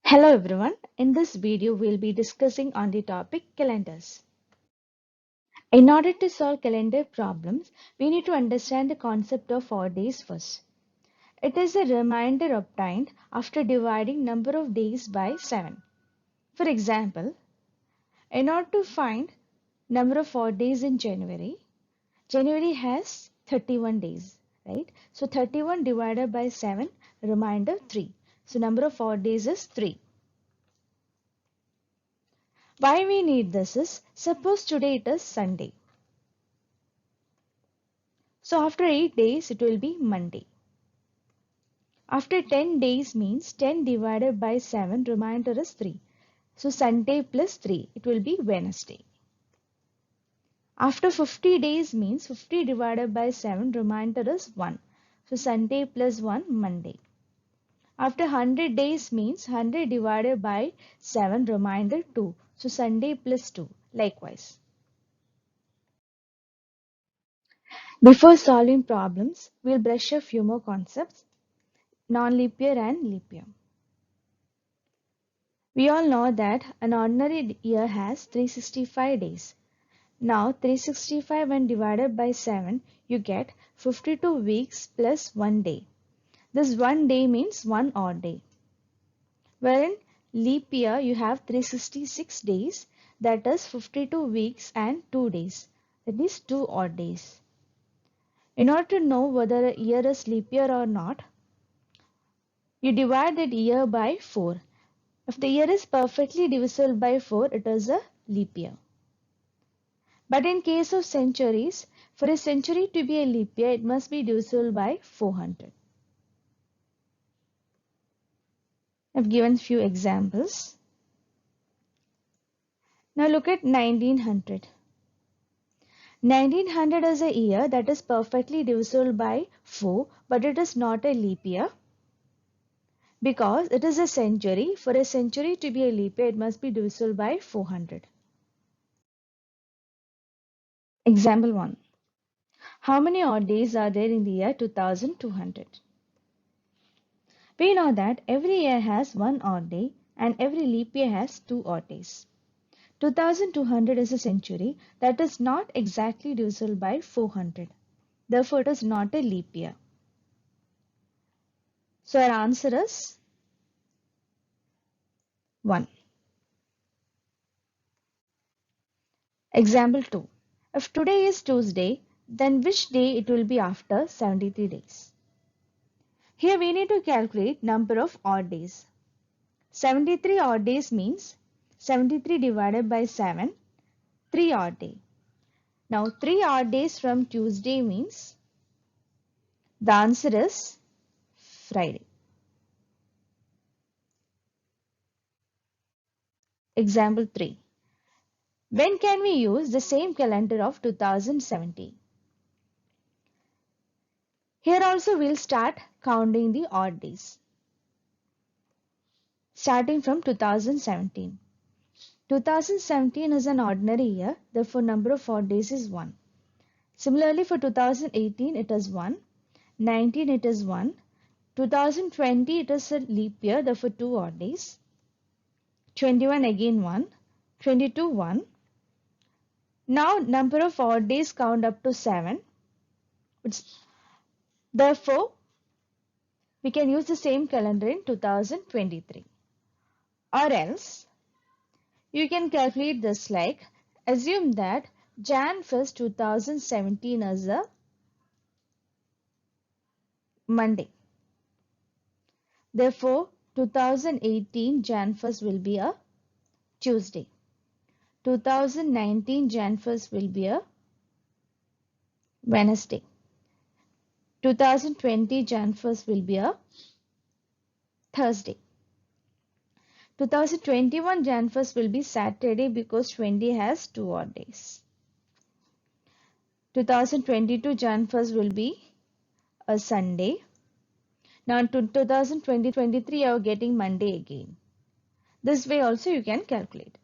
Hello everyone. In this video, we'll be discussing on the topic calendars. In order to solve calendar problems, we need to understand the concept of odd days first. It is a reminder obtained after dividing number of days by 7. For example, in order to find number of odd days in January, January has 31 days, right? So 31 divided by 7, reminder 3. So number of odd days is 3. Why we need this is, suppose today it is Sunday. So after 8 days, it will be Monday. After 10 days means 10 divided by 7, remainder is 3. So Sunday plus 3, it will be Wednesday. After 50 days means 50 divided by 7, remainder is 1. So Sunday plus 1, Monday. After 100 days means 100 divided by 7, remainder 2. So Sunday plus 2, likewise. Before solving problems, we'll brush a few more concepts, non-leap year and leap year. We all know that an ordinary year has 365 days. Now 365 when divided by 7, you get 52 weeks plus 1 day. This 1 day means 1 odd day. Wherein leap year you have 366 days, that is 52 weeks and 2 days. That is 2 odd days. In order to know whether a year is leap year or not, you divide that year by 4. If the year is perfectly divisible by 4, it is a leap year. But in case of centuries, for a century to be a leap year, it must be divisible by 400. I've given few examples. Now look at 1900. 1900 is a year that is perfectly divisible by 4, but it is not a leap year because it is a century. For a century to be a leap year, it must be divisible by 400. Example 1. How many odd days are there in the year 2200? We know that every year has 1 odd day and every leap year has 2 odd days. 2200 is a century that is not exactly divisible by 400. Therefore, it is not a leap year. So, our answer is 1. Example 2. If today is Tuesday, then which day it will be after 73 days? Here we need to calculate number of odd days. 73 odd days means 73 divided by 7, 3 odd day. Now 3 odd days from Tuesday means the answer is Friday. Example 3. When can we use the same calendar of 2017? Here also we'll start counting the odd days. Starting from 2017. 2017 is an ordinary year, therefore number of odd days is 1. Similarly for 2018 it is 1, 19 it is 1, 2020 it is a leap year, therefore 2 odd days, 21 again 1, 22 1. Now number of odd days count up to 7. Therefore, we can use the same calendar in 2023. Or else, you can calculate this like, assume that Jan 1st 2017 is a Monday. Therefore, 2018 Jan 1st will be a Tuesday. 2019 Jan 1st will be a Wednesday. 2020 Jan 1st will be a Thursday. 2021 Jan 1st will be Saturday because 20 has 2 odd days. 2022 Jan 1st will be a Sunday. Now in 2023 you are getting Monday again. This way also you can calculate.